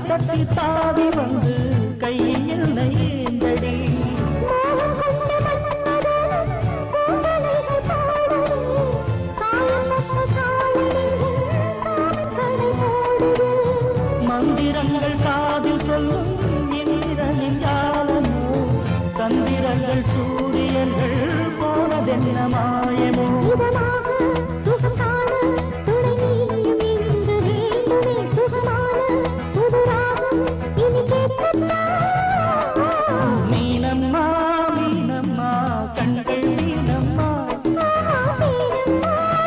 தட்டி தாவி வந்து கையில் நையேந்தடி மந்திரங்கள் காதில் சொல்லும் இந்திரனின் ஜாலமோ சந்திரங்கள் சூரியர்கள் போனதென்ன